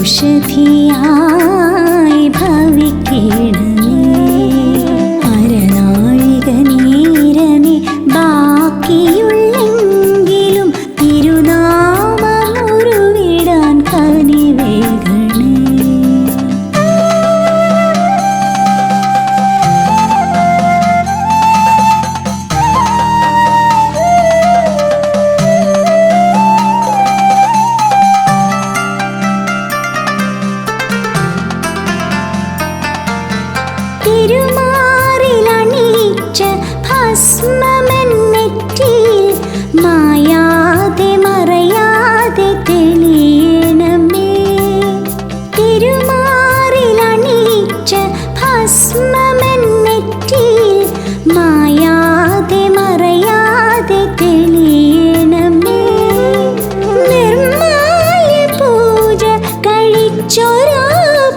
ഔഷധിയായി ഭവിക്കണമേ. അരനാഴിക നേരമേ ബാക്കിയുള്ളെങ്കിലും തിരുനാമമുരുവിടാൻ കനിവേകണേ. തിരുമാറിലണിയിച്ച ഭസ്മമെന്നെറ്റിയിൽ മായാതെ മറയാതെ തെളിയണമേ. തിരുമാറിലണിയിച്ച ഭസ്മമെന്നെറ്റിയിൽ മായാതെ മറയാതെ തെളിയണമേ. നിർമ്മാല്യ പൂജ കഴിച്ചൊരാ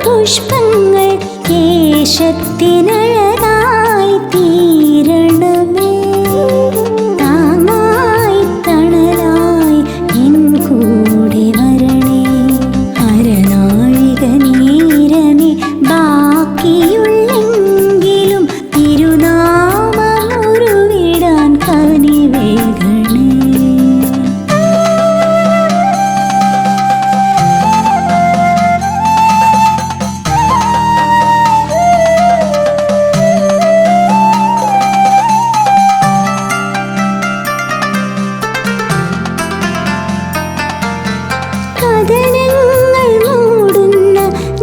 പുഷ്പങ്ങൾ കേശത്തിനഴകായി തീരണമേ. താങ്ങായി തണലായി എൻ കൂടെ വരണേ. അരനാഴിക നേരമേ ബാക്കിയുള്ളെങ്കിലും തിരുനാമമുരുവിടാൻ കനിവേകണേ. കഥനങ്ങൾ മൂടുന്ന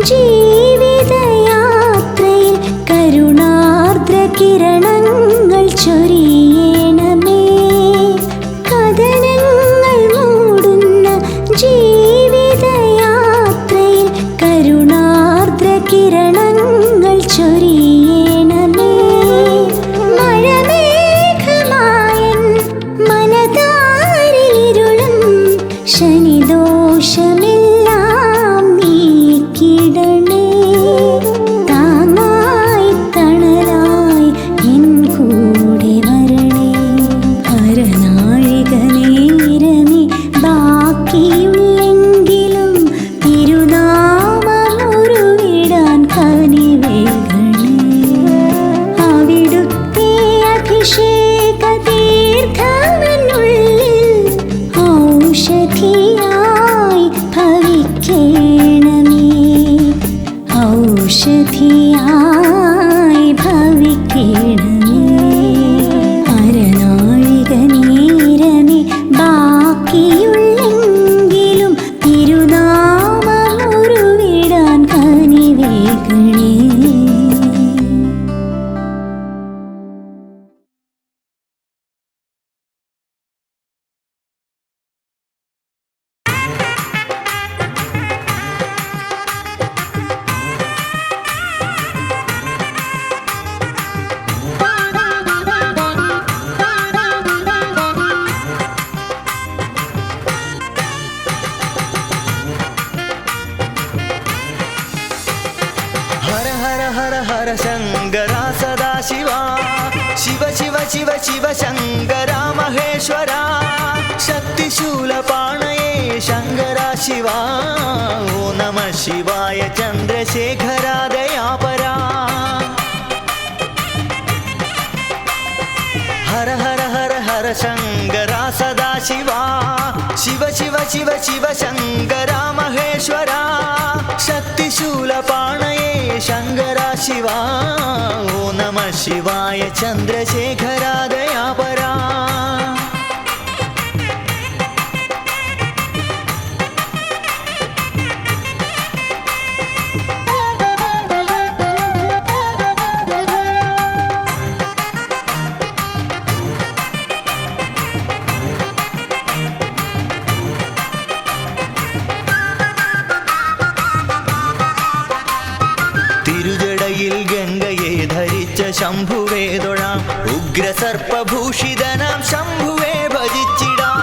ജീവിതയാത്രയിൽ കരുണാർദ്ര കിരണങ്ങൾ ചൊരിയണമേ. കഥനങ്ങൾ മൂടുന്ന ജീവിതയാത്രയിൽ കരുണാർദ്ര കിരണങ്ങൾ ചൊരിയണമേ. മഴമേഘമായൻ മനതാരിലിരുളും ശനിദോഷമെല്ലാം നീക്കിടണേ. താങ്ങായി തണലായി എൻ കൂടെ വരണേ. അരനാഴിക നേരമേ ബാക്കിയുള്ളെങ്കിലും തിരുനാമമുരുവിടാൻ കനിവേകണേ. അവിടുത്തെ അഭിഷേക തീർത്ഥമെന്നുള്ളിൽ ഔഷധിയായി ഭവിക്കണമേ. ഔഷധിയായി ഭവിക്കണമേ. അരനാഴിക നേരമേ ബാക്കിയുള്ളെങ്കിലും തിരുനാമമുരുവിടാൻ കനിവേകണേ. हर हर हर हर शंकरा सदा शिवा. शिव शिव शिव शिव शंकरा महेश्वरा. शक्तिशूलपाणये शंकरा शिवा. ओ नमः शिवाय चंद्रशेखरा दयापरा. हर हर हर हर शंकरा सदा शिवा. शिव शिव शिव शिव शंकरा महेश्वरा. शक्तिशूलपाणये शंकरा शिवा. ओ नमः शिवाय चंद्रशेखरा दयापरा. തിരുജടയിൽ ഗംഗയെ ധരിച്ച ശംഭുവേ തൊഴാം. ഉഗ്രസർപ്പഭൂഷിതനാം ശംഭുവേ ഭജിച്ചിടാം.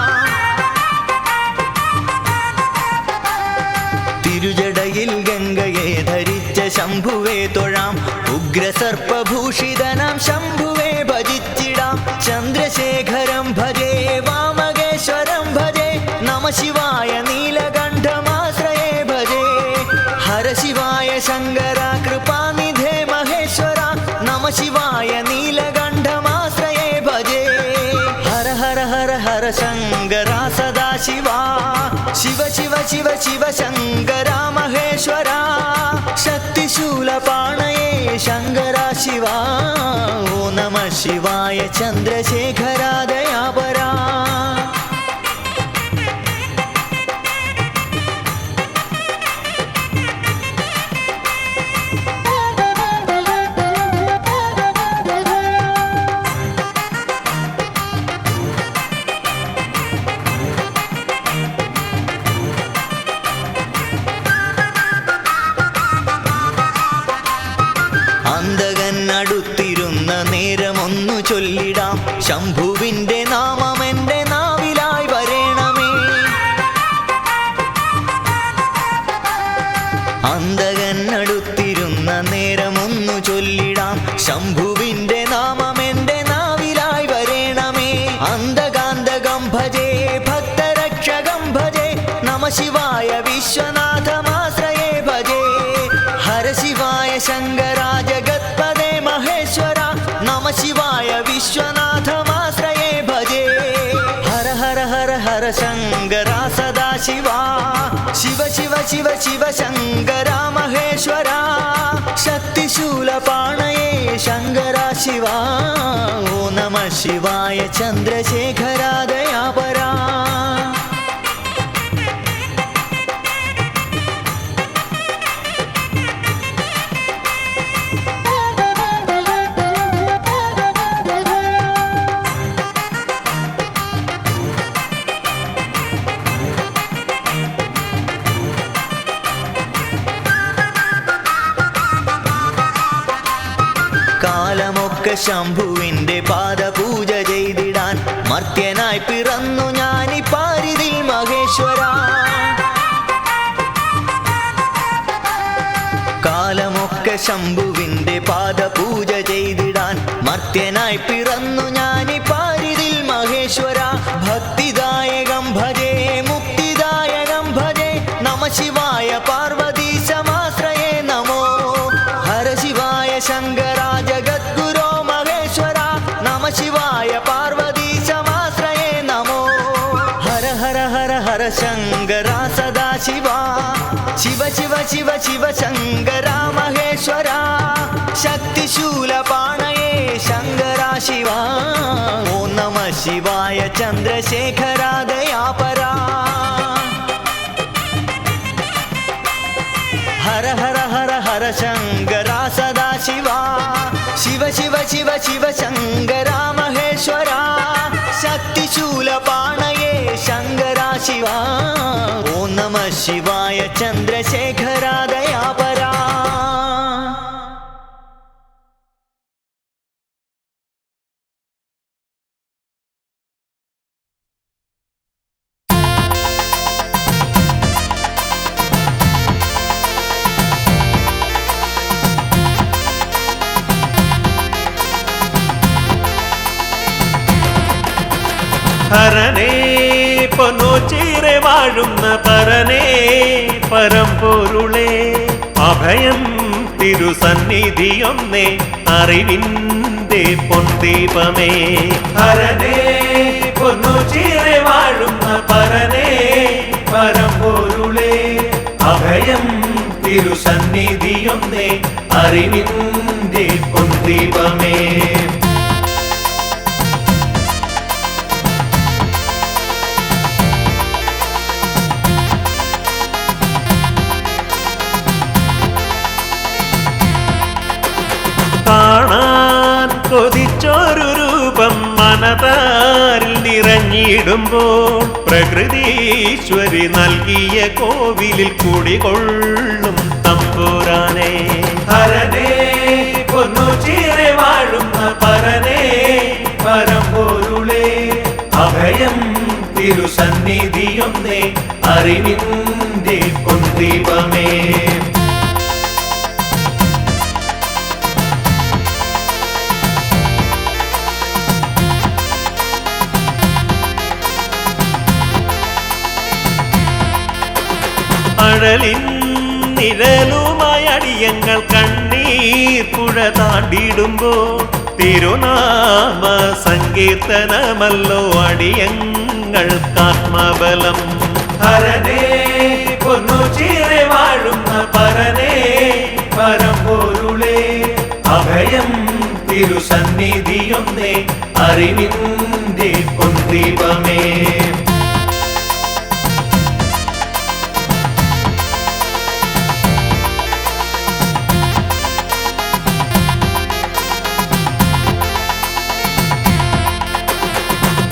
തിരുജടയിൽ ഗംഗയെ ധരിച്ച ശംഭുവേ തൊഴാം. ഉഗ്രസർപ്പഭൂഷിതനാം ശംഭുവേ ഭജിച്ചിടാം. ചന്ദ്രശേഖരം ഭജേ വാമകേശ്വരം ഭജേ. നമ ശിവായ നീലകണ്ഠമാശ്രയേ ഭജേ. हर शिवाय शङ्कर कृपानिधे महेश्वर नमः शिवाय नीलकण्ठमाश्रये भजे हर हर हर हर शङ्कर सदा शिवा शिव शिव शिव शिव शङ्कर महेश्वरा शक्तिशूलपाणये शङ्कर शिवा ओ नमः शिवाय चन्द्रशेखरा दयापरा അന്തകനടുത്തിരുന്ന നേരമൊന്നു ചൊല്ലിടാം ശംഭുവിൻ്റെ നാമമെൻ്റെ നാവിലായി വരേണമേ അന്തകനടുത്തിരുന്ന നേരമൊന്നു ചൊല്ലിടാം ശംഭുവിൻ്റെ നാമമെൻ്റെ നാവിലായി വരേണമേ അന്തകാന്തകം ഭജേ ഭക്തരക്ഷകം ഭജേ നമഃ ശിവായ വിശ്വനാഥമാശ്രയേ ഭജേ ഹര ശിവായ ശങ്കരാ ജഗത്പദേ മഹേശ്വര നമഃ ശിവായ വിശ്വനാഥമാശ്രയേ ഭജേ ഹര ഹര ഹര ഹര ശങ്കര സദാ ശിവാ ശിവ ശിവ ശിവ ശിവ ശങ്കര മഹേശ്വര ശക്തിശൂലപാണയേ ശങ്കര ശിവാ ഓ നമഃ ശിവായ ചന്ദ്രശേഖര ദയാപരാ കാലമൊക്കെ ശംഭുവിൻ്റെ പാദപൂജ ചെയ്തിടാൻ മർത്യനായി പിറന്നു ഞാനീ പാരിതിൽ മഹേശ്വര കാലമൊക്കെ ശംഭുവിൻ്റെ പാദപൂജ ചെയ്തിടാൻ മർത്യനായി പിറന്നു ഞാനീ പാരിതിൽ മഹേശ്വര ഭക്തിദായകം ഭജേ മുക്തിദായകം ഭജേ നമഃ ശിവായ പാർവതീശമാശ്രയേ നമോ ഹര ശിവായ ശങ്കരാ ജഗദ്ഗുരോ മഹേശ്വര നമഃ ശിവായ പാർവതീശമാശ്രയേ നമോ ഹര ഹര ഹര ഹര ശങ്കര സദാ ശിവാ ശിവ ശിവ ശിവ ശിവ ശങ്കര മഹേശ്വര ശക്തിശൂലപാണയേ ശങ്കര ശിവാ ഓ നമഃ ശിവായ ചന്ദ്രശേഖര ദയാപരാ ഹര ഹര ഹര ഹര ശങ്കര സദാ ശിവാ ശിവ ശിവ ശിവ ശിവ ശങ്കര മഹേശ്വര ശക്തിശൂലപാണയേ ശങ്കര ശിവാ ഓ നമഃ ശിവായ ചന്ദ്രശേഖര ദയാപരാ ഹരനേ പൊന്നോച്ചീറെ വാഴുന്ന പരനേ പരമ്പൊരുളേ അഭയം തിരുസന്നിധിയൊന്നേ അറിവിൻ്റെ പൊൻദീപമേ ഹരനേ പൊന്നോച്ചീറെ വാഴുന്ന പരനേ പരമ്പൊരുളേ അഭയം തിരുസന്നിധിയൊന്നേ അറിവിൻ്റെ പൊൻദീപമേ കാണാൻ കൊതിച്ചൊരു രൂപം മനതാരിൽ നിറഞ്ഞിടുമ്പോൾ പ്രകൃതീശ്വരി നൽകിയ കോവിലിൽ കുടികൊള്ളും തമ്പുരാനേ ഹരനേ പൊന്നുചീറെ വാഴുന്ന പരനേ പരമ്പൊരുളേ അഭയം തിരുസന്നിധിയൊന്നേ അറിവിൻ്റെ പൊൻദീപമേ അഴലിൻ നിഴലുമായി അടിയങ്ങൾ കണ്ണീർ പുഴ താണ്ടിടുമ്പോൾ തിരുനാമ സങ്കീർത്തനമല്ലോ അടിയങ്ങൾക്കാത്മബലം. ഹരനേ പൊന്നു ചീറെ വാഴുന്ന പരനേ പരമ്പൊരുളേ അഭയം തിരുസന്നിധിയൊന്നേ അറിവിന്റെ പൊൻദീപമേ.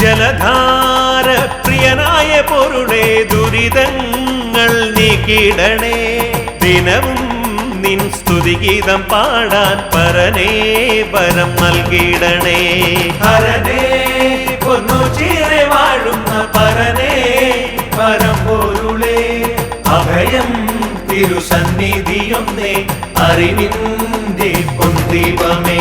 ജലധാര പ്രിയനായ പൊരുളേ ദുരിതങ്ങൾ നീക്കിടണേ. ദിനവും നിൻ സ്തുതിഗീതം പാടാൻ പരനേ വരം നൽകിടണേ. ഹരനേ പൊന്നു ചീറെ വാഴുന്ന പരനേ പരമ്പൊരുളേ അഭയം തിരുസന്നിധിയൊന്നേ അറിവിന്റെ പൊൻദീപമേ.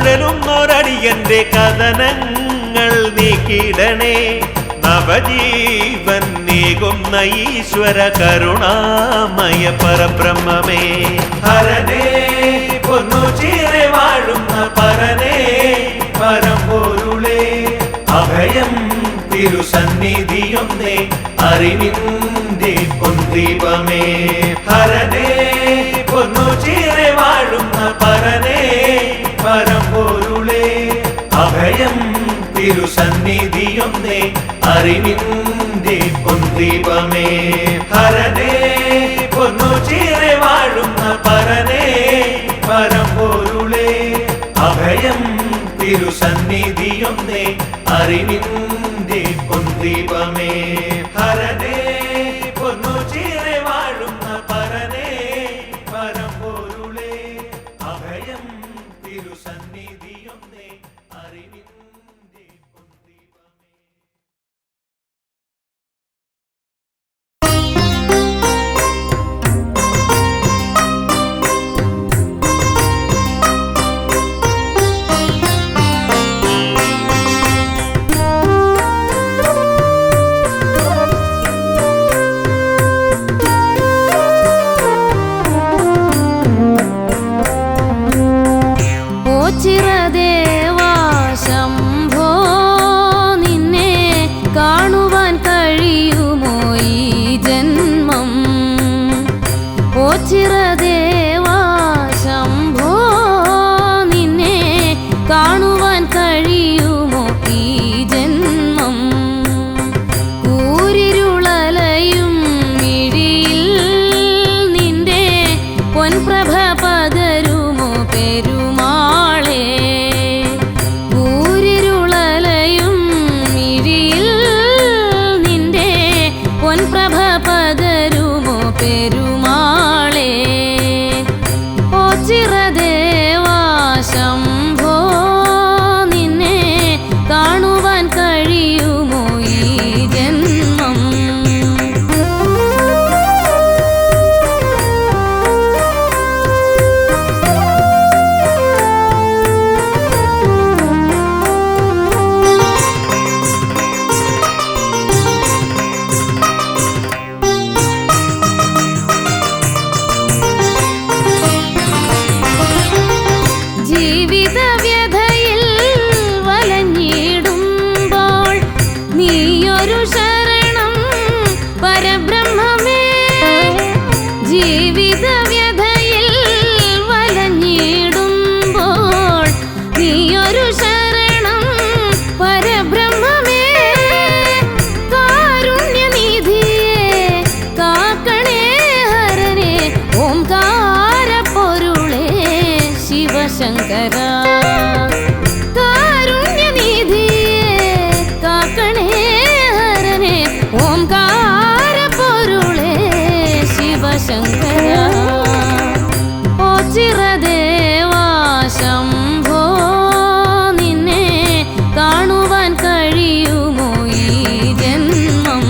കരകാണാതുഴലുന്നൊരടിയന്റെ കഥനങ്ങൾ നീക്കിടണേ. നവജീവൻ നീകുന്ന ഈശ്വര കരുണാമയ പരബ്രഹ്മമേ. ഹരനേ പൊന്നു ചീറെ വാഴുന്ന പരനേ പരമ്പൊരുളേ അഭയം തിരുസന്നിധിയൊന്നേ അറിവിന്റെ പൊൻദീപമേ. ഹരനേ പൊന്നു ചീറെ വാഴുന്ന പരനേ പരമ്പൊരുളേ അഭയം തിരുസന്നിധിയൊന്നേ അറിവിന്റെ പൊൻദീപമേ. ഹരനേ പൊന്നു ചീറെ വാഴുന്ന പരനേ പരമ്പൊരുളേ അഭയം തിരുസന്നിധിയൊന്നേ അറിവിന്റെ പൊൻദീപമേ. ഹരനേ പൊന്നു ചീറെ വാഴുന്ന പരനേ പരമ്പൊരുളേ അഭയം തിരുസന്നിധിയൊന്നേ അറിവിന്റെ പൊൻദീപമേ. ചിരദേവാ ശംഭോ നിന്നെ കാണുവാൻ കഴിയുമോ ഈ ജന്മം? ഓ ചിരദേവാ ശംഭോ നിന്നെ കാണുവാൻ കഴിയുമോ ഈ ജന്മം? കൂരിരുളലയും മിഴിയിൽ നിന്റെ പൊൻപ്രഭ പകരുമോ പെരുമാളേ? കൂരിരുളലയും മിഴിയിൽ നിന്റെ പൊൻപ്രഭ പകരുമോ പെരുമാളേ? ഓ ചിരദേവാ ശംഭോ നിന്നെ കാണുവാൻ കഴിയുമോ ഈ ജന്മം? ജീവിതവ്യഥയിൽ വലഞ്ഞിടുമ്പോൾ നീയൊരു ശരണം പരബ്രഹ്മമേ. ജീവിതവ്യഥയിൽ വലഞ്ഞിടുമ്പോൾ നീയൊരു ശരണം പരബ്രഹ്മമേ. കാരുണ്യനിധിയേ കാക്കണേ ഹരനേ ഓംകാര പൊരുളേ ശിവശങ്കര. കാരുണ്യനിധിയേ കാക്കണേ ഹരനേ ഓംകാര പൊരുളേ ശിവശങ്കര. ഓ ചിരദേവാ ശംഭോ നിന്നെ കാണുവാൻ കഴിയുമോ ഈ ജന്മം?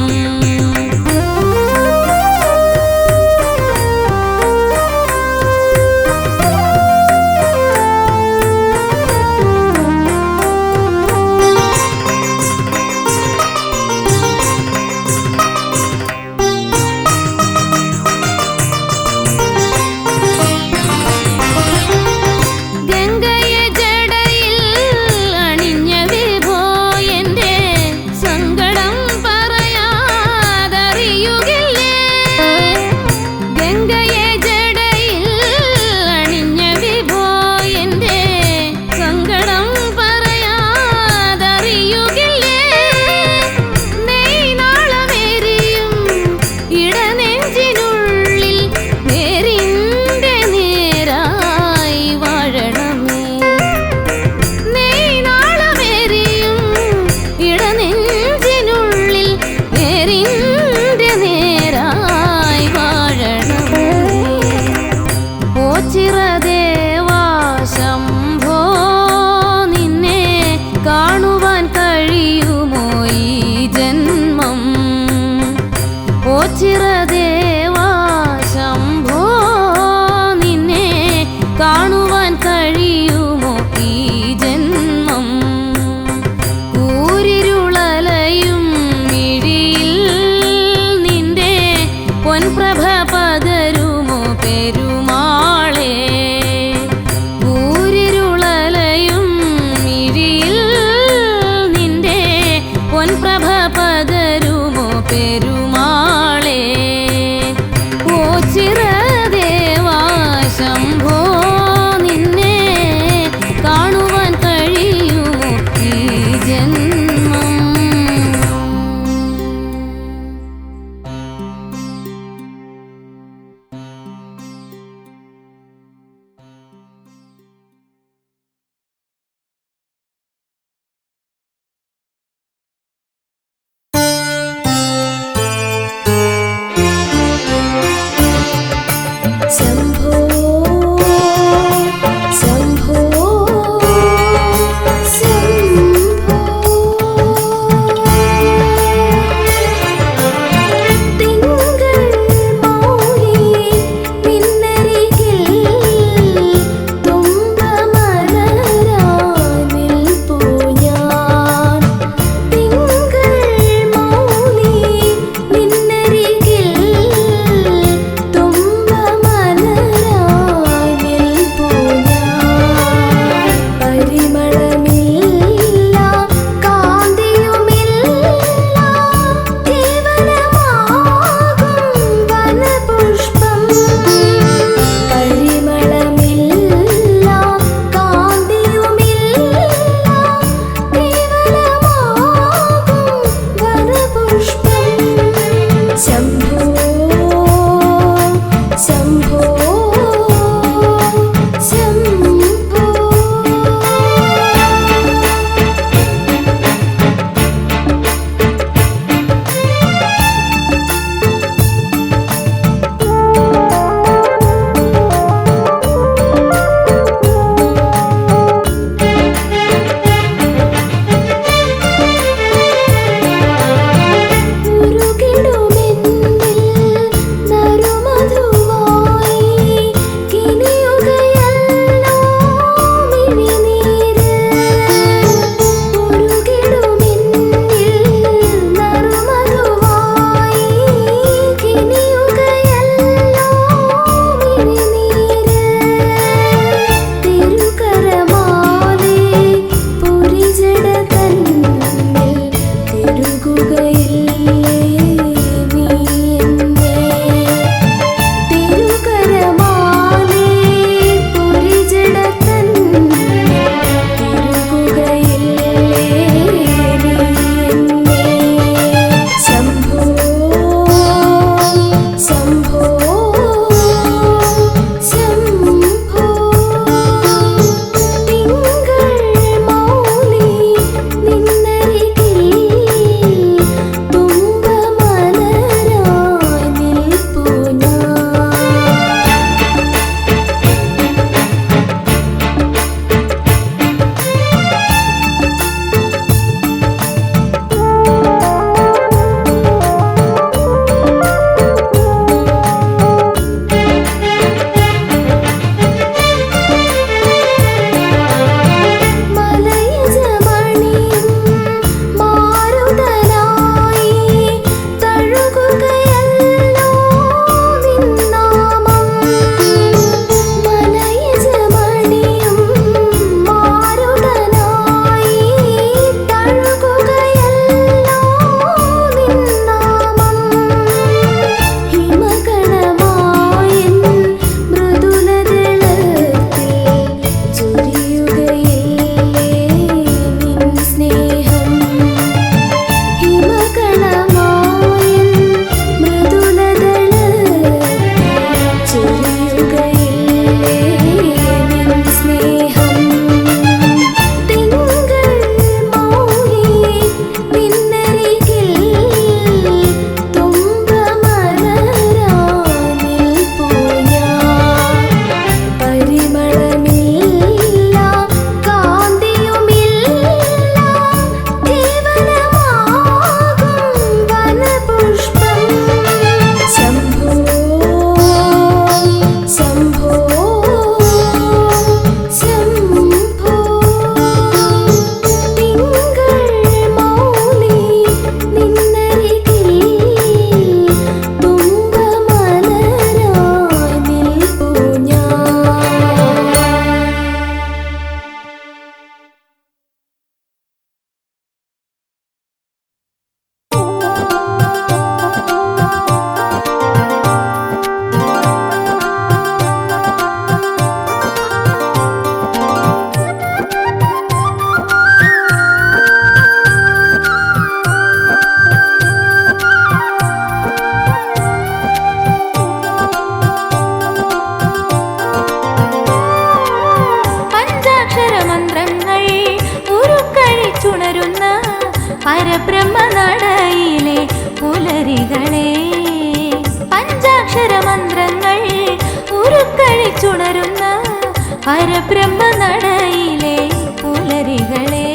പരബ്രഹ്മനടയിലെ പുലരികളെ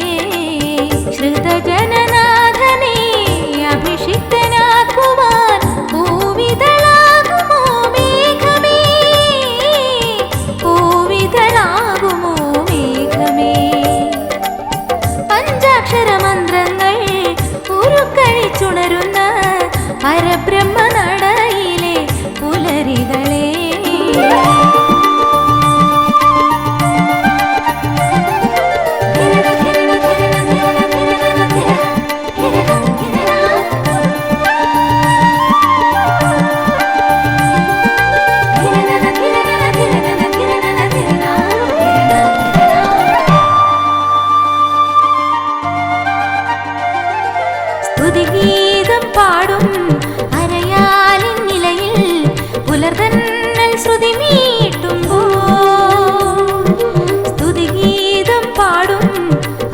ശ്രുതജനനാഥനെ അഭിഷിക്തനാക്കുവാൻ പൂവിതളാകുമോ മേഘമേ, പൂവിതളാകുമോ മേഘമേ. പഞ്ചാക്ഷര മന്ത്രങ്ങൾ ഉരുക്കഴിച്ചുണരുന്ന പരബ്രഹ്മനടയിലെ പുലരികളെ സ്തുതിഗീതം പാടും അരയാലിൻ നിലയിൽ പുലർതന്നൽ ശ്രുതി മീട്ടുമ്പോൾ, സ്തുതിഗീതം പാടും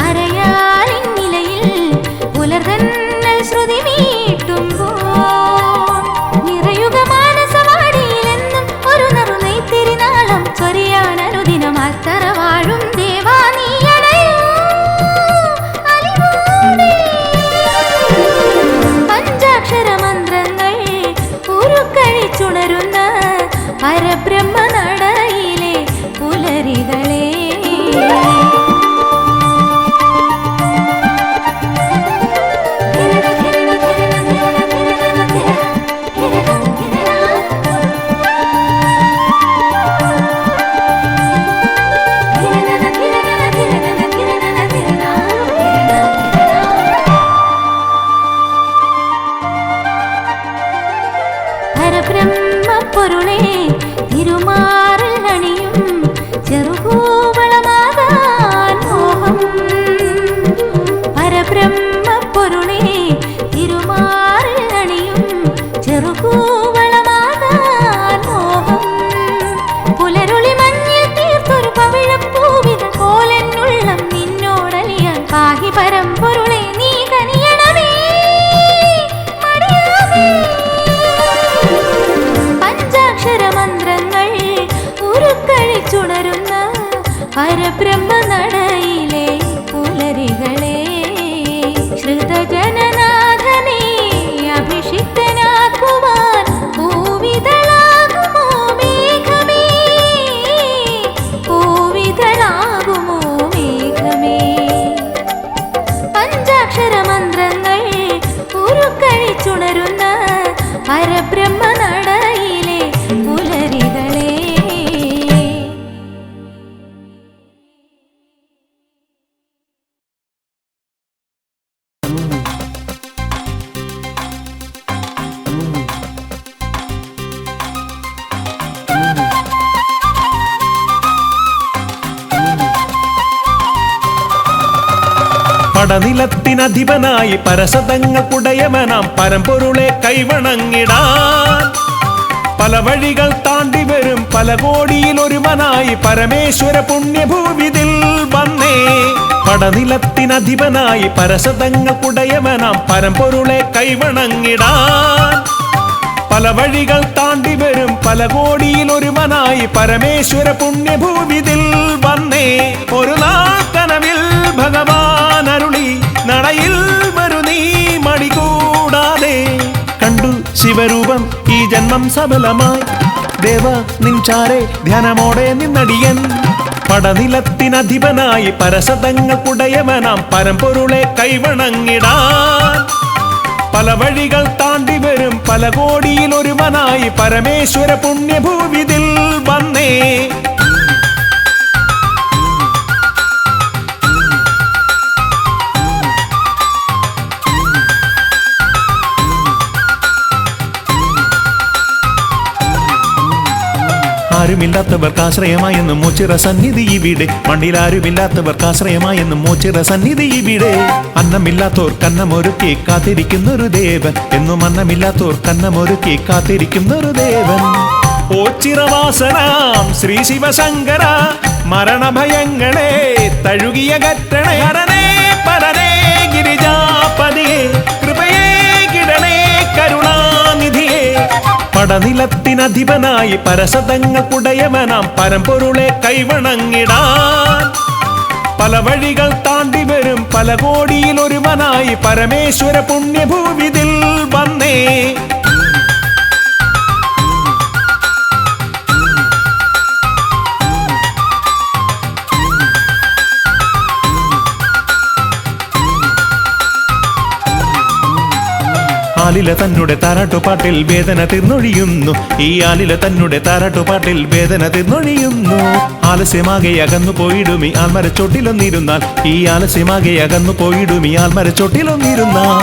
അരയാലിൻ നിലയിൽ പുലർതന്നൽ ശ്രുതി മീട്ടുമ്പോൾ, നിറയുക മാനസവാടിയിലെന്നും ഒരു നറുനെയ്ത്തിരിനാളം ചൊരിയാൻ അനുദിനം അത്തറ വാഴും ദേവാ നീ അണയൂ അലിവോടെ. പഞ്ചാക്ഷര മന്ത്രങ്ങൾ ഉരുക്കഴിച്ചുണരുന്ന പരബ്രഹ്മനടയിലെ പുലരികളെ പരബ്രഹ്മപ്പൊരുളേ തിരുമാറിൽ അണിയും ചെറുകൂവളമാകാൻ മോഹം. പരബ്രഹ്മപ്പൊരുളേ തിരുമാറിൽ അണിയും ചെറുകൂവളമാകാൻ മോഹം. പുലരുളി മഞ്ഞിൽ തീർത്തൊരു പവിഴപ്പൂവിത പോലെന്നുള്ളം നിന്നോടലിയാൻ പാഹി പരമ്പൊരുളെ നീ കനിയണമേ മടിയാമേ. പഞ്ചാക്ഷര മന്ത്രങ്ങൾ ഉരുക്കഴിച്ചുണരുന്ന പരബ്രഹ്മനടയിലെ പുലരികളെ ശ്രുതജനനാഥനെ അഭിഷിക്തനാക്കുവാൻ പൂവിതളാകുമോ മേഘമേ, പൂവിതളാകുമോ മേഘമേ. പഞ്ചാക്ഷര മന്ത്രങ്ങൾ ഉരുക്കഴിച്ചുണരുന്ന പരബ്രഹ്മനടയിലെ പുലരികളെ പടനിലത്തിനധിപനായി പരസതങ്ങൾക്കുടയമനാം പരമ്പൊരുളെ കൈവണങ്ങിടാൻ പല വഴികൾ താണ്ടി വരും പല കോടിയിലൊരുവനായി പരമേശ്വര പുണ്യഭൂവിതിൽ വന്നേ. പടനിലത്തിനധിപനായി പരസതങ്ങൾക്കുടയമനാം പരമ്പൊരുളെ കൈവണങ്ങിടാൻ പല വഴികൾ താണ്ടി വരും പല കോടിയിലൊരുവനായി പരമേശ്വര പുണ്യഭൂവിതിൽ വന്നേ. ഒരു നാൾ കനവിൽ ഭഗവാൻ അരുളി നടയിൽ വരു നീ മടികൂടാതെ. കണ്ടു ശിവരൂപം ഈ ജന്മം സഫലമായി ദേവ നിൻചാരെ ധ്യാനമോടെ നിന്നടിയൻ. പടനിലത്തിനധിപനായി പരസതങ്ങൾക്കുടയമനാം പരമ്പൊരുളെ കൈവണങ്ങിടാൻ പല വഴികൾ താണ്ടി വരും പല കോടിയിലൊരുവനായി പരമേശ്വര പുണ്യഭൂവിതിൽ വന്നേ. ആരുമില്ലാത്തവർക്കാശ്രയമായെന്നും മോച്ചിറ സന്നിധി ഇവിടെ. മണ്ണിലാരുമില്ലാത്തവർക്കാശ്രയമായെന്നും മോച്ചിറ സന്നിധി ഇവിടെ. അന്നമില്ലാത്തോർ കന്നമൊരുക്കി കാത്തിരിക്കുന്നൊരു ദേവൻ. എന്നും അന്നമില്ലാത്തോർ കന്നമൊരുക്കി കാത്തിരിക്കുന്നൊരു ദേവൻ. ഓച്ചിറവാസനാം ശ്രീ ശിവശങ്കര മരണഭയങ്ങളെ തഴുകിയ കറ്റണേ. ഹരനേ പരനേ ഗിരിജാപതിയെ കൃപയേ കിടണേ കരുണാനിധിയെ. പടനിലത്തിനധിപനായി പരസതങ്ങൾക്കുടയവനാം പരമ്പൊരുളെ കൈവണങ്ങിടാൻ പല വഴികൾ താണ്ടി വരും പല കോടിയിൽ ഒരുവനായി പരമേശ്വര പുണ്യഭൂവിതിൽ വന്നേ. ആലില തന്നുടെ താരാട്ടുപാട്ടിൽ വേദന തീർന്നൊഴിയുന്നു. ഈ ആലില തന്നുടെ താരാട്ടുപാട്ടിൽ വേദന തീർന്നൊഴിയുന്നു. ആലസ്യമാകെ അകന്നു പോയിടുമി ആൽമരച്ചോട്ടിലൊന്നിരുന്നാൽ. ഈ ആലസ്യമാകെ അകന്നു പോയിടുമി ആൽമരച്ചോട്ടിലൊന്നിരുന്നാൽ.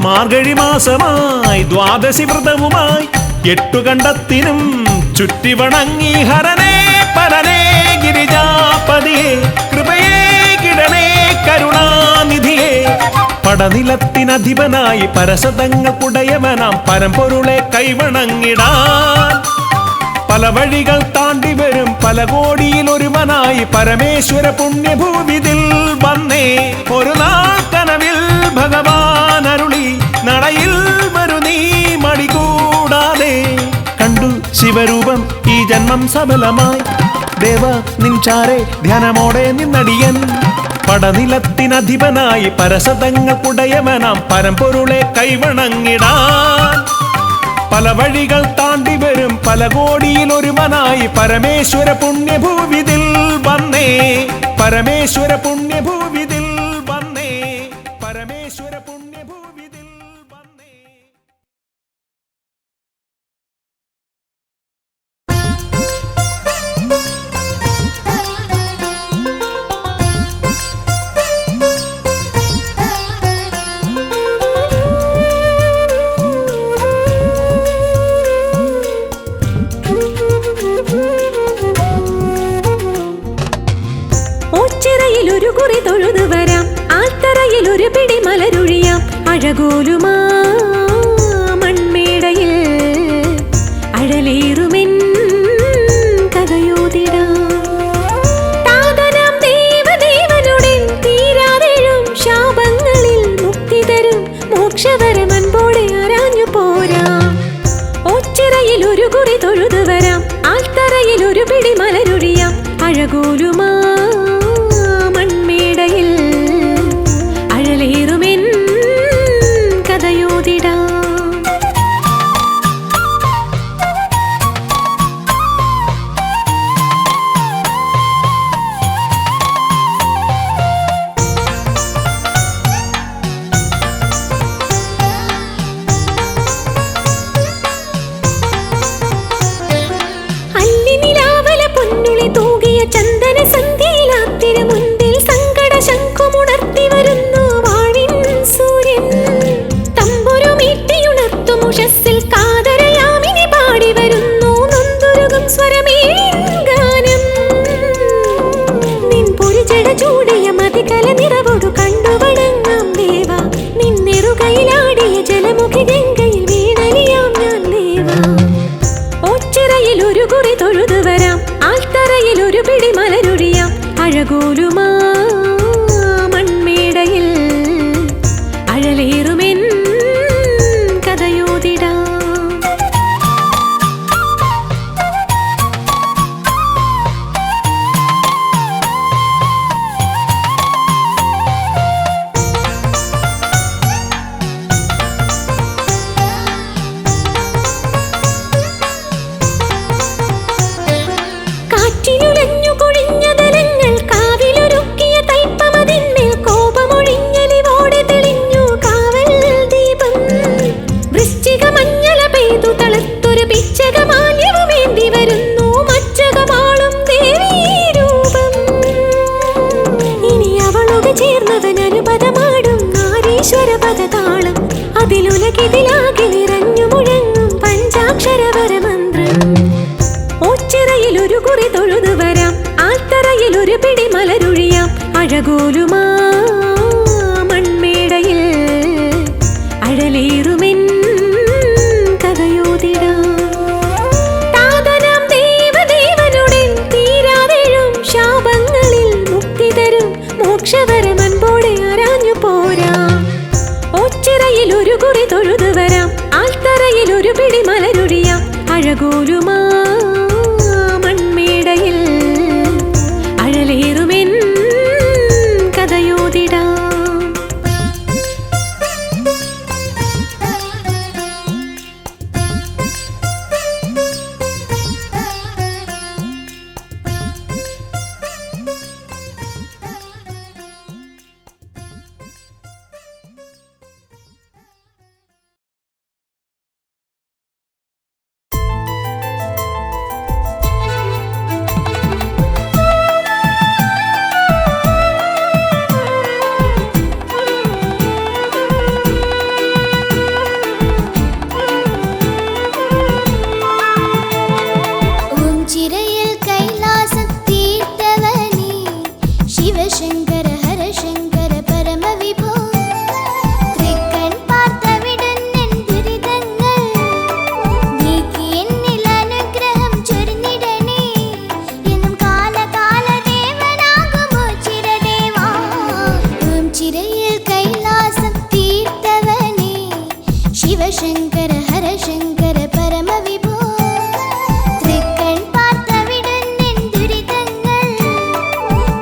മാർഗഴി മാസമായി ദ്വാദശി വ്രതവുമായി 8 കണ്ടത്തിനും ചുറ്റി വണങ്ങി ഹരനേ പരനേ ഗിരിജാപതിയെ കൃപയേ കിടണേ കരുണാനിധിയെ. പടനിലത്തിനധിപനായി പരസതങ്ങൾക്കുടയവനാം പരമ്പൊരുളെ കൈവണങ്ങിടാൻ പല വഴികൾ താണ്ടി വരും പല കോടിയിൽ ഒരുവനായി പരമേശ്വര പുണ്യഭൂവിതിൽ വന്നേ. ഒരു നാൾ കനവിൽ ഭഗവാൻ അരുളി നടയിൽ വരു നീ മടികൂടാതെ. കണ്ടു ശിവരൂപം ഈ ജന്മം സഫലമായി ദേവ നിൻചാരെ ധ്യാനമോടെ നിന്നടിയൻ. പടനിലത്തിനധിപനായി പരസതങ്ങൾക്കുടയവനാം പരമ്പൊരുളെ കൈവണങ്ങിടാൻ പല വഴികൾ താണ്ടി വരും പല കോടിയിൽ ഒരുവനായി പരമേശ്വര പുണ്യഭൂവിതിൽ വന്നേ. പരമേശ്വര പുണ്യഭൂവിതിൽ വന്നേ. പരമേശ്വര പുണ്യഭൂവിതിൽ വന്നേ. ഓച്ചിറയിലൊരു കുറി തൊഴുതു വരാം ആൽത്തറയിലൊരു പിടി മലരൊഴിയാം അഴകോലുമാ മൺമേടയിൽ അഴലേറുമെൻ കഥയോതിടാം. താതനാം ദേവദേവനുടെ തീരാതെഴും ശാപങ്ങളിൽ മുക്തി തരും മോക്ഷവരമൻപോടെ ആരാഞ്ഞു പോരാം. ഓച്ചിറയിലൊരു കുറി തൊഴുതു വരാം ആൽത്തറയിലൊരു പിടി മലരൊഴിയാം അഴകോലുമാ മൺമേടയിൽ അഴലേറുമെൻ കഥയോതിടാം. അല്ലിനിലാവല പൊന്നുളി തൂകിയ ചന്ദന സന്ധ്യയിലാത്തിനു മുൻപിൽ സങ്കട ശംഖുമുണർത്തി വരുന്നു വാഴിൻ സൂര്യൻ. തമ്പുരുമീട്ടിയുണർത്തും ഉഷസ്സിൽ കാതരയാമിനി പാടി വരുന്നു നൊന്തുരുകും സ്വരമേൻ ഗാനം. നിൻ പൊരിജട ചൂടിയ മതികല നിറവൊടു കണ്ടു വണങ്ങാം ദേവ. നിന്നെറുകയിലാടിയ ജലമുഖി ഗംഗയിൽ വീണലിയാം ഞാൻ ദേവ. ഓച്ചിറയിലൊരു കുറി തൊഴുതു വരാം ആൽത്തറയിലൊരു പിടി മലരൊഴിയാം അഴകോലുമാ മൺമേടയിൽ അഴലേറുമെൻ കഥയോതിടാം. കാറ്റിനുലഞ്ഞു കൊഴിഞ്ഞ ദലങ്ങൾ കാവിലൊരുക്കിയ തൈപ്പമതിന്മേൽ കോപമൊഴിഞ്ഞലിവോടെ തെളിഞ്ഞു കാവൽ ദീപം. വൃശ്ചിക മഞ്ഞള പെയ്തു തളുത്തൊരു പിച്ചകമാല്യവുമേന്തി വരുന്നു മച്ചകമാളും ദേവീരൂപം. ഇനി അവളോട് ചേർന്നവൻ അനുപദമാടും നാരീശ്വര പദതാളം. അതിലുലകിതിലാകെ നിറഞ്ഞു മുഴങ്ങും പഞ്ചാക്ഷരവരമന്ത്രം. ഓച്ചിറയിലൊരു കുറി തൊഴുതു വരാം ആൽത്തറയിലൊരു പിടി മലരൊഴിയാം അഴകോലുമാ മൺമേടയിൽ അഴലേറുമെൻ കഥയോതിടാം. താതനാം ദേവദേവനുടെ തീരാതെഴും ശാപങ്ങളിൽ മുക്തി തരും മോക്ഷവരമൻപോടെ ആരാഞ്ഞു പോരാം. ഓച്ചിറയിലൊരു കുറി തൊഴുതു വരാം ആൽത്തറയിലൊരു പിടി മലരൊഴിയാം കൈലാസം തീർത്തവനേ ശിവശങ്കര ഹരശങ്കര പരമവിഭോ തൃക്കൺ പാർത്തവിടുന്നെൻ ദുരിതങ്ങൾ നീക്കി എന്നിൽ അനുഗ്രഹം ചൊരിഞ്ഞിടണേ എന്നും കാലകാലദേവനാകുമോ ചിരദേവാ ഓം ചിരയിൽ കൈലാസം തീർത്തവനേ ശിവശങ്കര ഹരശങ്കര പരമവിഭോ തൃക്കൺ പാർത്തവിടുന്നെൻ ദുരിതങ്ങൾ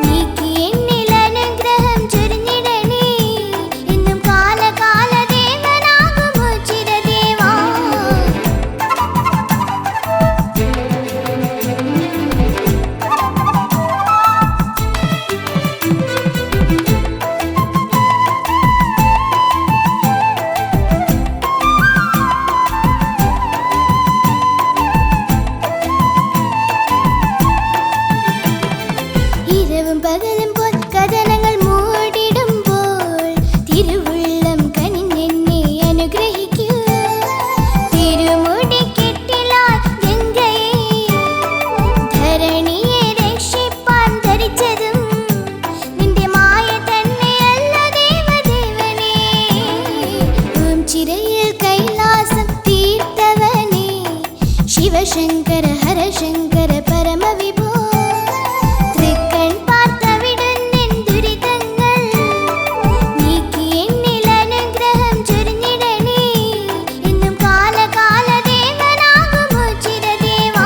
നീക്കി എന്നിൽ അനുഗ്രഹം ചൊരിഞ്ഞിടണേ എന്നും കാലകാലദേവനാകുമോ ചിരദേവാ ഇരവും പകലും പോൽ കഥനങ്ങൾ മൂടിടുമ്പോൾ തിരുവുള്ളം കനിഞ്ഞെന്നെ അനുഗ്രഹിക്കൂ തിരുമുടി കെട്ടിലാൽ ഗംഗയെ ധരണിയെ രക്ഷിപ്പാൻ ധരിച്ചതും നിന്റെ മായ തന്നെയല്ല ദേവദേവനേ ഓം ചിരയിൽ കൈലാസം തീർത്തവനേ ശിവശങ്കര ഹരശങ്കര പരമവിഭോ തൃക്കൺ പാർത്തവിടുന്നെൻ ദുരിതങ്ങൾ നീക്കി എന്നിൽ അനുഗ്രഹം ചൊരിഞ്ഞിടണേ എന്നും കാലകാലദേവനാകുമോ ചിരദേവാ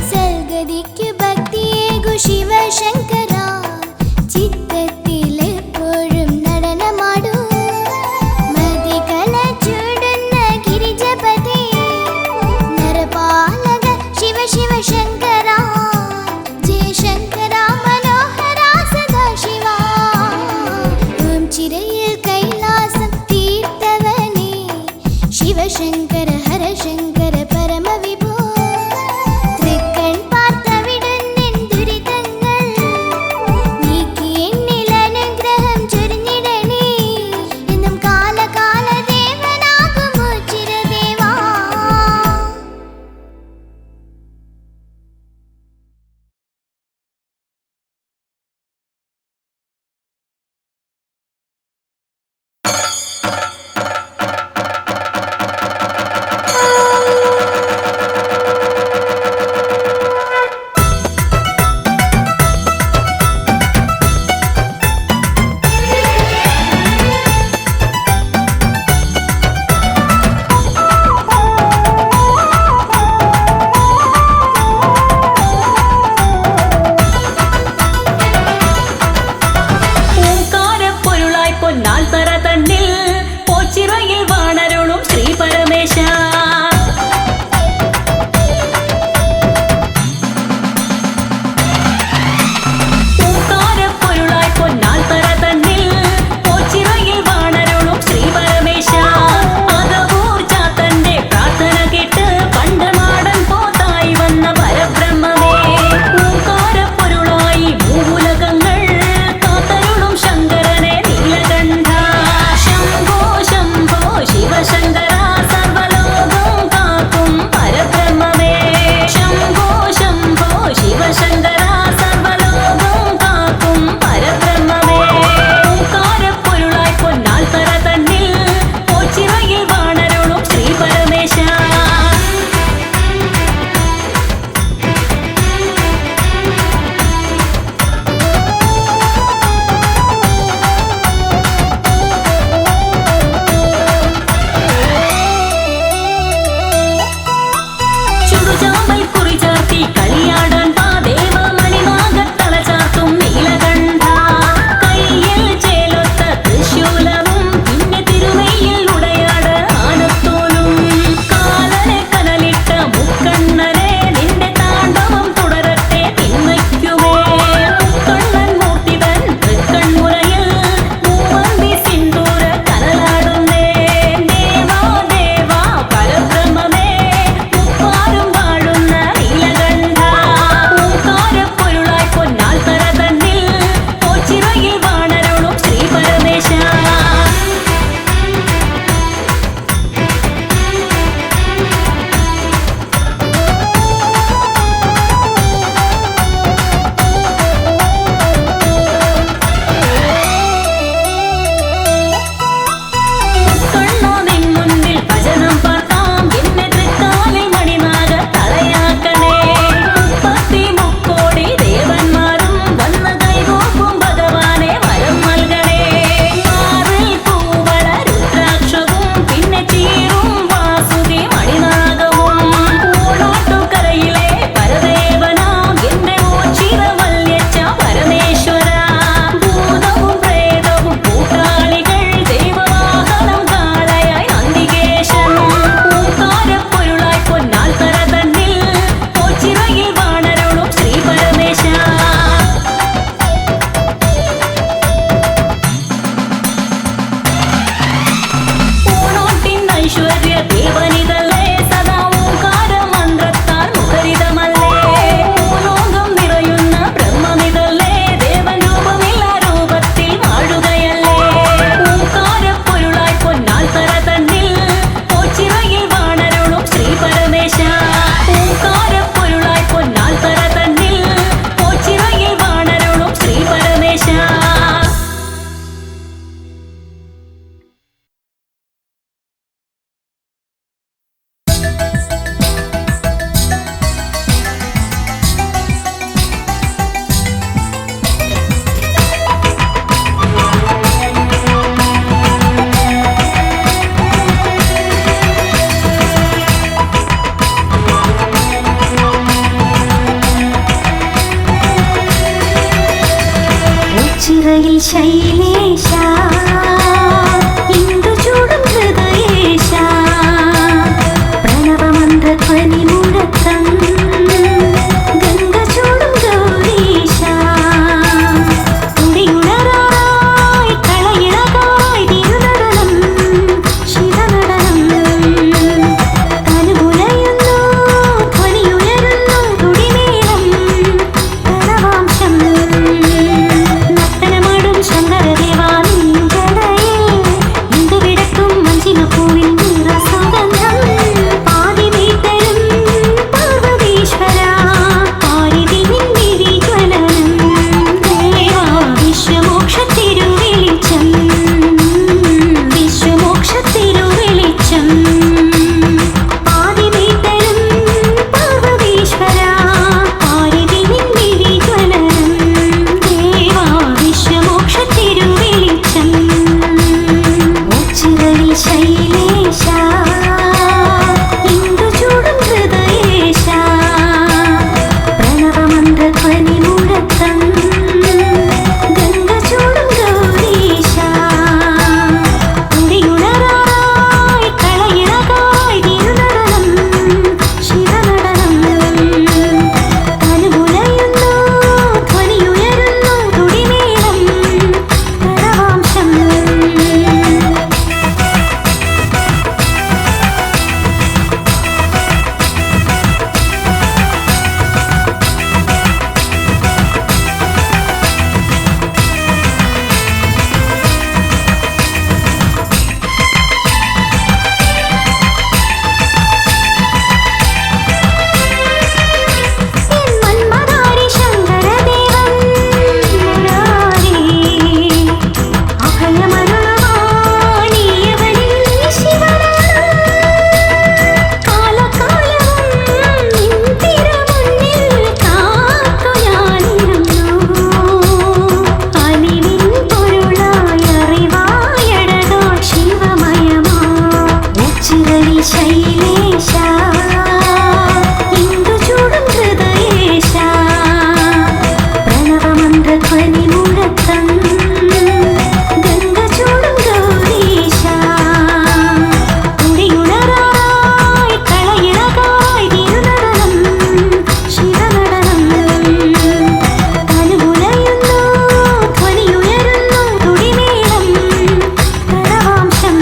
സൽഗതിക്കു ഭക്തിയേകു ശിവശങ്കര ചിത്തത്തിലെപ്പോഴും നടനമാടൂ മതികല ചൂടുന്ന ഗിരിജപതി നരപാലക ശിവ ശിവ ശങ്കര ജയശങ്കര മനോഹര സദാശിവ ഓം ചിരയിൽ കൈലാസം തീർത്തവനേ ശിവശങ്കര ഹരശങ്കര പരമവിഭോ തൃക്കൺ പാർത്തവിടുന്നെൻ ദുരിതങ്ങൾ നീക്കി എന്നിൽ അനുഗ്രഹം ചൊരിഞ്ഞിടണേ എന്നും കാലകാലദേവനാകുമോ ചിരദേവാ ചിറയിൽ ശൈലേശ ഇന്ദുചൂടും ഹൃദയേശ പ്രണവമന്ത്രധ്വനി മുഴക്കം ഗംഗ ചൂടും ഗൗരീശ തുടിയുണരായി കളയിളകായി തിരുനടനം ശിവനടനം തനുമുലയുന്നു ധ്വനിയുയരുന്നു തുടിമേളം പ്രണവാംശം നർത്തനമാടും ശങ്കരദേവാ നിൻജടയിൽ ഇന്ദുവിടക്കും മഞ്ചിമപ്പൂവിൻ നിറസുഗന്ധം പാതിമീട്ടരും പാർവതീശ്വര പാരിതിവിൻ വിരിജ്വലനം ദേവാ വിശ്വമോക്ഷത്തിരുവെളിച്ചം വിശ്വമോക്ഷത്തിരുവെളിച്ചം പാതിമീട്ടരും പാർവതീശ്വര പാരിതിവിൻ വിരിജ്വലനം ദേവാ വിശ്വമോക്ഷത്തിരുവെളിച്ചം ചിറയിൽ ശൈലേശ ഇന്ദുചൂടും ഹൃദയേശ പ്രണവമന്ത്രധ്വനി മുഴക്കം ഗംഗ ചൂടും ഗൗരീശ തുടിയുണരായി കളയിളകായി തിരുനടനം ശിവനടനം തനുമുലയുന്നു ധ്വനിയുയരുന്നു തുടിമേളം പ്രണവാംശം മന്മദാരി ശങ്കരദേവൻ മുരാരി അഭയമരുളവാണിയവനിൽ ശിവനാണ് കാലകാലവും നിൻ തിരുമുന്നിൽ കാത്തു ഞാനിരുന്നു അലിവിൻ പൊരുളായി അറിവായടകോ ശിവമയമാ ഉച്ചിറയിൽ ശൈലേശ ഇന്ദുചൂടും ഹൃദയേശ പ്രണവമന്ത്രധ്വനി മുഴക്കം ഗംഗ ചൂടും ഗൗരീശ തുടിയുണരായി കളയിളകായി തിരുനടനം ശിവനടനം തനുമുലയുന്നു ധ്വനിയുയരുന്നു തുടിമേളം പ്രണവാംശം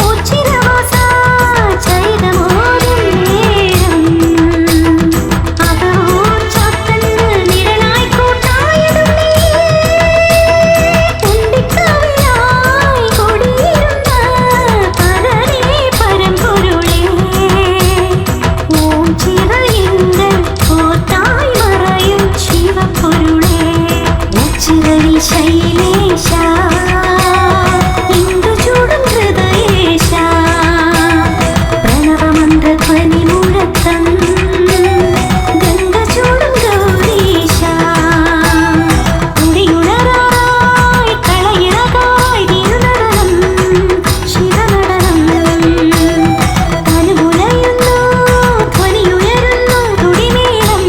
ഉച്ചിരവാസ ചൈതമോടും നേരം അതോ ചാത്തന്ന് നിഴലായി കൂട്ടായതും നീ ഉണ്ടിക്കവിലായി കൊടിയിരുന്ന പരരേ പരമ്പൊരുളേ ഓം ചിറയിങ്കൽ കോത്തായി മറയും ശിവപ്പൊരുളേ ഉച്ചിറയിൽ ശൈലേശ ഇന്ദുചൂടും ഹൃദയേശ പ്രണവമന്ത്രധ്വനി മുഴക്കം ഗംഗ ചൂടും ഗൗരീശ തുടിയുണരായി കളയിളകായി തിരുനടനം ശിവനടനം തനുമുലയുന്നു ധ്വനിയുയരുന്നു തുടിമേളം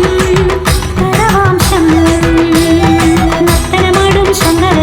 പ്രണവാംശം നർത്തനമാടും ശങ്കര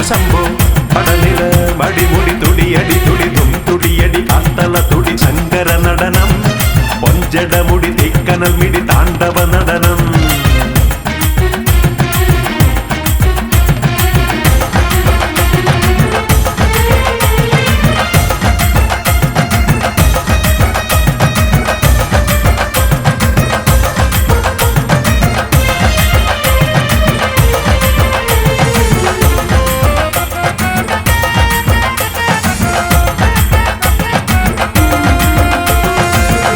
ശംഭോ പടനില മടിമുടി തുടിയടി തുടിതും തുടിയടി കാത്തള തുടി ശങ്കര നടനം പൊഞ്ചടമുടി തിക്കനൽ മിടി താണ്ഡവ നടനം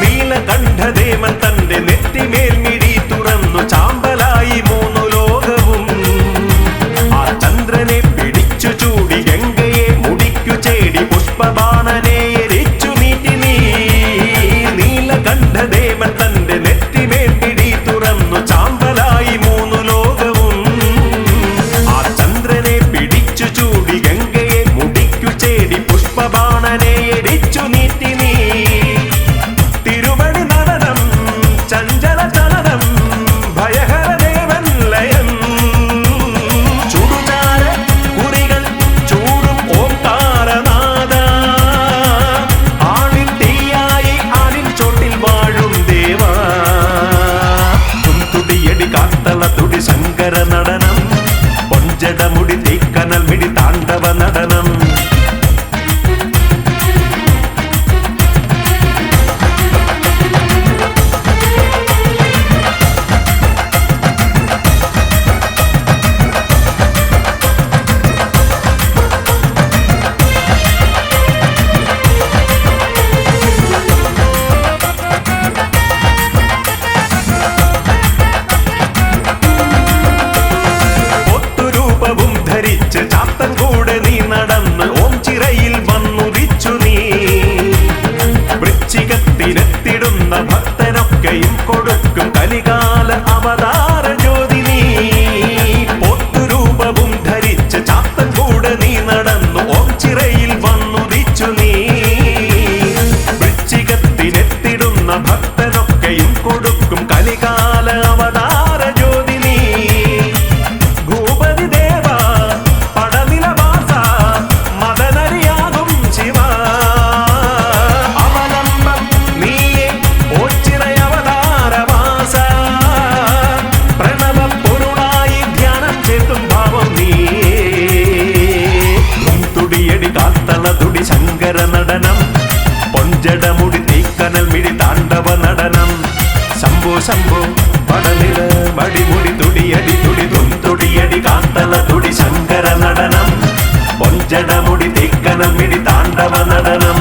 നീലകണ്ഠദേവൻ തന്റെ നെറ്റിമേൽ മിഴി തുറന്നു ചാമ്പലായി മൂന്നു ലോകവും ആ ചന്ദ്രനെ പിടിച്ചു ചൂടി ഗംഗയെ മുടിക്കു ചേടി പുഷ്പബാണനെ എരിച്ചു നീട്ടി നീ നീലകണ്ഠദേവൻ തന്റെ നെറ്റിമേൽ മിഴി തുറന്നു ചാമ്പലായി മൂന്നു ലോകവും ആ ചന്ദ്രനെ പിടിച്ചു ചൂടി ഗംഗയെ മുടിക്കു ചേടി പുഷ്പബാണനെ എരിച്ചു നീട്ടി നീ തിരുമണി നടനം ചഞ്ചല ചലനം ഭയഹരദേവൻ ലയം ചുടുചാര കുറികൾ ചൂടും ഓംകാരനാദ ആളിൻ തീയായി ആലിൻ ചോട്ടിൽ വാഴും ദേവാ തുടിയടി കാത്തള തുടി ശങ്കര നടനം പൊഞ്ചടമുടി തീക്കനൽ മിടി താണ്ഡവ നടനം ഒത്തുരൂപവും ധരിച്ച് ചാത്തൻ കൂടെ നീ നടന്ന് ഓം ചിറയിൽ വന്നുദിച്ചു നീ വൃശ്ചികത്തിനെത്തിടുന്ന ഭക്തനൊക്കെയും കൊടുക്കും കലികാല അവതാര ജ്യോതി നീ ഒത്തുരൂപവും ധരിച്ച് ചാത്തൻ കൂടെ നീ നടന്നു ഓം ചിറയിൽ വന്നുദിച്ചു നീ വൃശ്ചികത്തിനെത്തിടുന്ന ഭക്തനൊക്കെയും കൊടുക്കും കലികാല അവതാര ജ്യോതി നീ ഭൂപതി ദേവ പടനിലവാസ മദനരിയാകും ശിവ അവലംബം നീയെ ഓച്ചിറയവതാരവാസ പ്രണവ പൊരുളായി ധ്യാനം ചെയ്തും ഭാവം നീയേ തുടിയടി കാത്തള തുടി ശങ്കര നടനം പൊഞ്ചടമുടി തീക്കനൽ മിടി താണ്ഡവ നടനം ശംഭോ ശംഭോ പടനില മടിമുടി തുടിയടി തുടിതും തുടിയടി കാത്തള തുടി ശങ്കര നടനം പൊഞ്ചടമുടി തീക്കനൽ മിടി താണ്ഡവ നടനം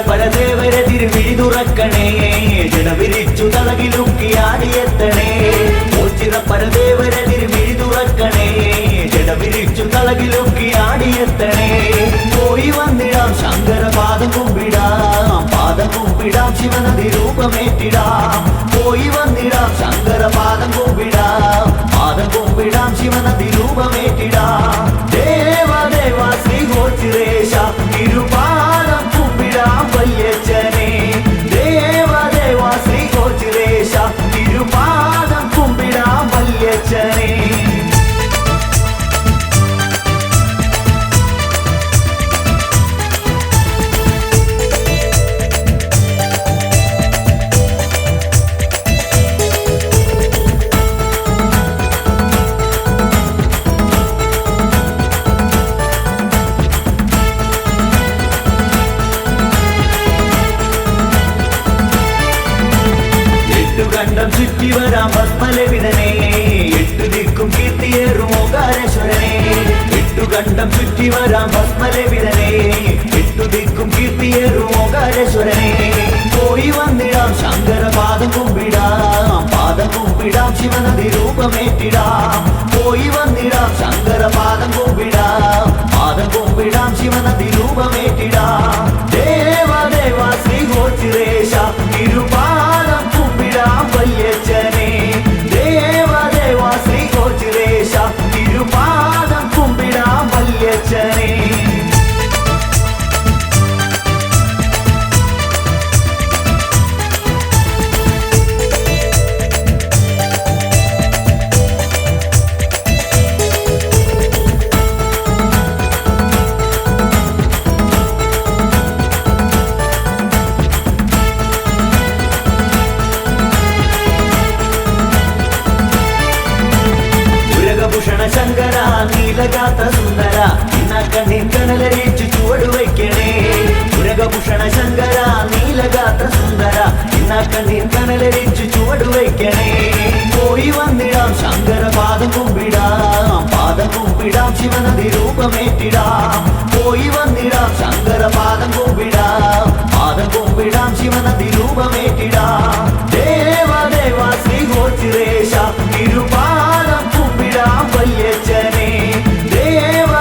പരദേവരെ തിരുവിഴി തുറക്കണേ ജടവിരിച്ചു തളകിലുക്കിയാടിയെത്തണേ ഓച്ചിറ പരദേവരെ തിരുവിഴി തുറക്കണേ ജടവിരിച്ചു തളകിലുക്കിയാടിയെത്തണേ പോയി വന്നിടാം ശങ്കരപാദം കുമ്പിടാം ശിവനദി രൂപമേറ്റിടാം പോയി വന്നിടാം ശങ്കരപാദം കുമ്പിടാം ശിവനദി രൂപമേറ്റിടാം ദേവ ശ്രീ ഗോച്ചിരേശ തിരുപാദം കുമ്പിടാം വല്യച്ഛനെ ദേവ ശ്രീ ഗോച്ചിരേശ തിരുപാദം കുമ്പിടാം വല്യച്ഛനെ കണ്ടം ചുറ്റി വരാം ഭസ്മലവിതനെ എട്ടു ദിക്കും കീർത്തിയേറും ഓങ്കാരേശ്വരനെ എട്ടുകണ്ടം ചുറ്റി വരാം ഭസ്മലവിതനെ എട്ടു ദിക്കും കീർത്തിയേറും ഓങ്കാരേശ്വരനെ പോയി വന്നിടാം ശങ്കരപാദം കുമ്പിടാം ശിവനദി രൂപമേറ്റിടാം പോയി വന്നിടാം ശങ്കരപാദം കുമ്പിടാം ശിവനദി രൂപമേറ്റിടാം ദേവ ശ്രീ ഗോച്ചിരേശ തിരുപാദം കുമ്പിടാം വല്യച്ഛനെ ദേവ ശ്രീ ഗോച്ചിരേശ തിരുപാദം കുമ്പിടാം വല്യച്ഛനെ ശങ്കര നീലഗാത്ര സുന്ദര കണ്ണിൻ കനലരിച്ചു ചുവട് വയ്ക്കണേ ഉരകഭൂഷണ ശങ്കര നീലഗാത്ര സുന്ദര കണ്ണിൻ കനലരിച്ചു ചുവട് വയ്ക്കണേ പോയി വന്നിടാം ശങ്കരപാദം കുമ്പിടാം ശിവനദി രൂപമേറ്റിടാം പോയി വന്നിടാം ശങ്കരപാദം കുമ്പിടാം ശിവനദി രൂപമേറ്റിടാം ദേവ ശ്രീ ഗോച്ചിരേശ തിരുപാദം കുമ്പിടാം വല്യച്ഛനെ ദേവ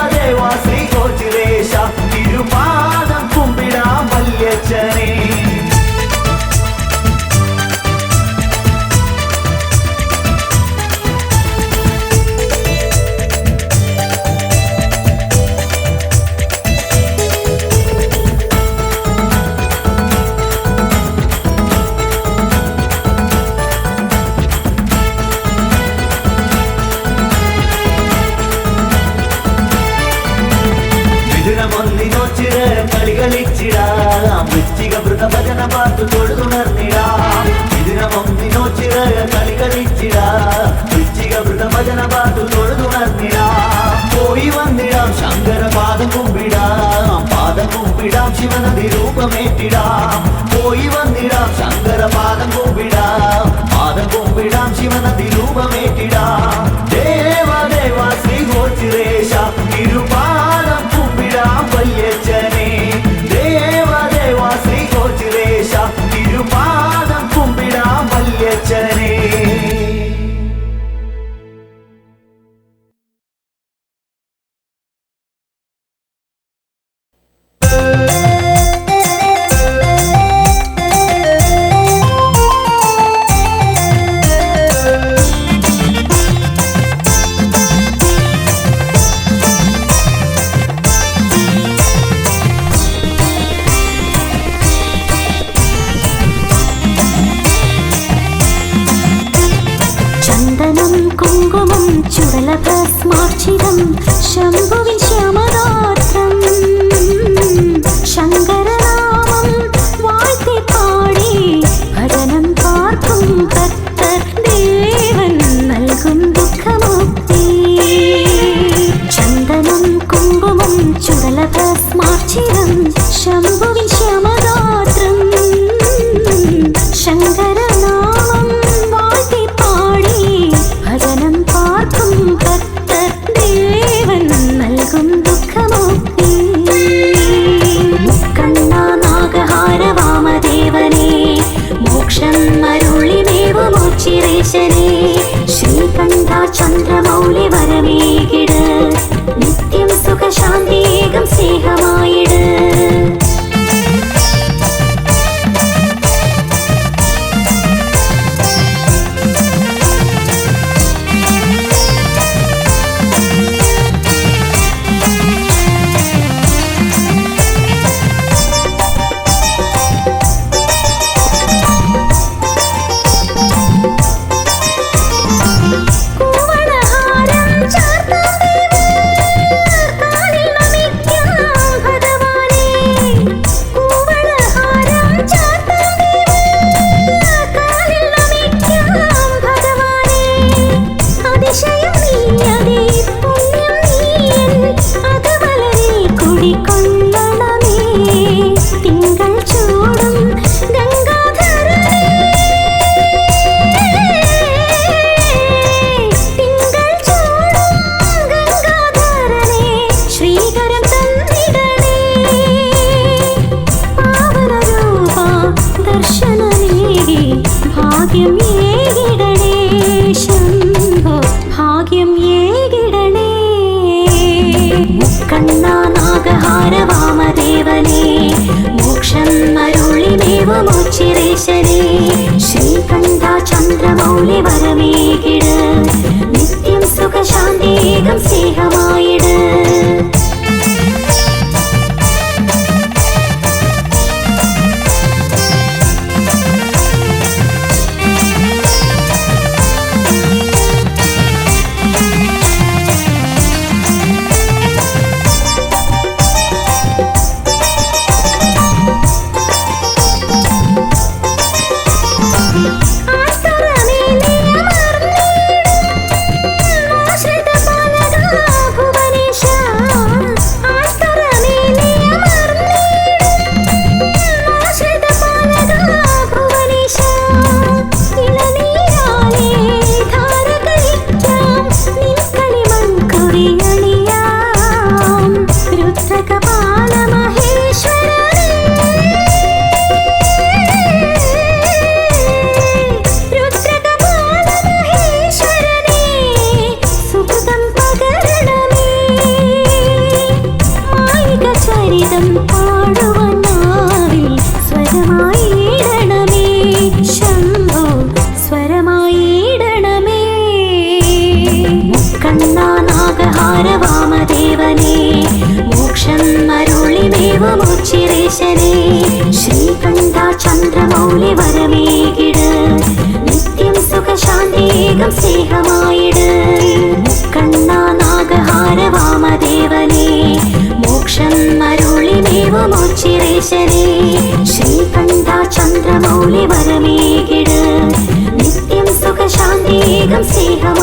ശ്രീ ഗോച്ചിരേശ തിരുപാദം കുമ്പിടാം വല്യച്ഛനെ കളികളിച്ചിടാം വൃശ്ചിക ഭജന പാത്തു തൊഴുതുണർന്നിടാം ഇതിനൊന്നിനോച്ചിറ കളികളിച്ചിടാം വൃശ്ചിക ഭജന പാത്തു തൊഴുതുണർന്നിടാം പോയി വന്നിടാം ശങ്കരപാദം കുമ്പിടാം ശിവനദി രൂപമേറ്റിടാം പോയി വന്നിടാം ശങ്കരപാദം കുമ്പിടാം ശിവനദി രൂപമേറ്റിടാം ദേവ ശ്രീ ഗോച്ചിരേശ തിരുപാദം കുമ്പിടാം വല്യച്ഛനെ ദേവ ശ്രീ ഗോച്ചിരേശ തിരുപാദം കുമ്പിടാം വല്യച്ഛനെ ചുടലഭസ്മാർച്ചിതം ശംഭുവിൻ ശ്യാമരാത്രം ശങ്കരനാമം വാഴ്ത്തി പാടി ഭജനം പാർക്കും ഭക്തർ ദേവൻ നൽകും ദുഃഖമുക്തി ചന്ദനം കുങ്കുമം ചുടലഭസ്മാർച്ചിതം ശംഭുവിൻ ശ്യാമരാത്രം ശങ്കരനാമം വാഴ്ത്തി പാടി ഭജനം പാർക്കും ഭക്തർ ദേവൻ നൽകും ചന്ദ്രമൗലി വരമേകിട് നിത്യം സുഖശാന്തേകം സ്നേഹമായിട് ശ്രീകണ്ഠ ചന്ദ്രമൗലി വരമേകിട് നിത്യം സുഖശാന്തേകം സ്നേഹമായിട് ശ്രീകണ്ഠ ചന്ദ്രമൗലി വരമേകിട് നിത്യം സുഖശാന്തേകം സ്നേഹമായിട് കണ്ണാനാഗഹാര വാമദേവനേ മോക്ഷം മരുളിമേവമോച്ചിരേശനേ ശ്രീകണ്ഠ ചന്ദ്രമൗലി വരമേകിട് നിത്യം സുഖശാന്തേകം സ്നേഹമായിട്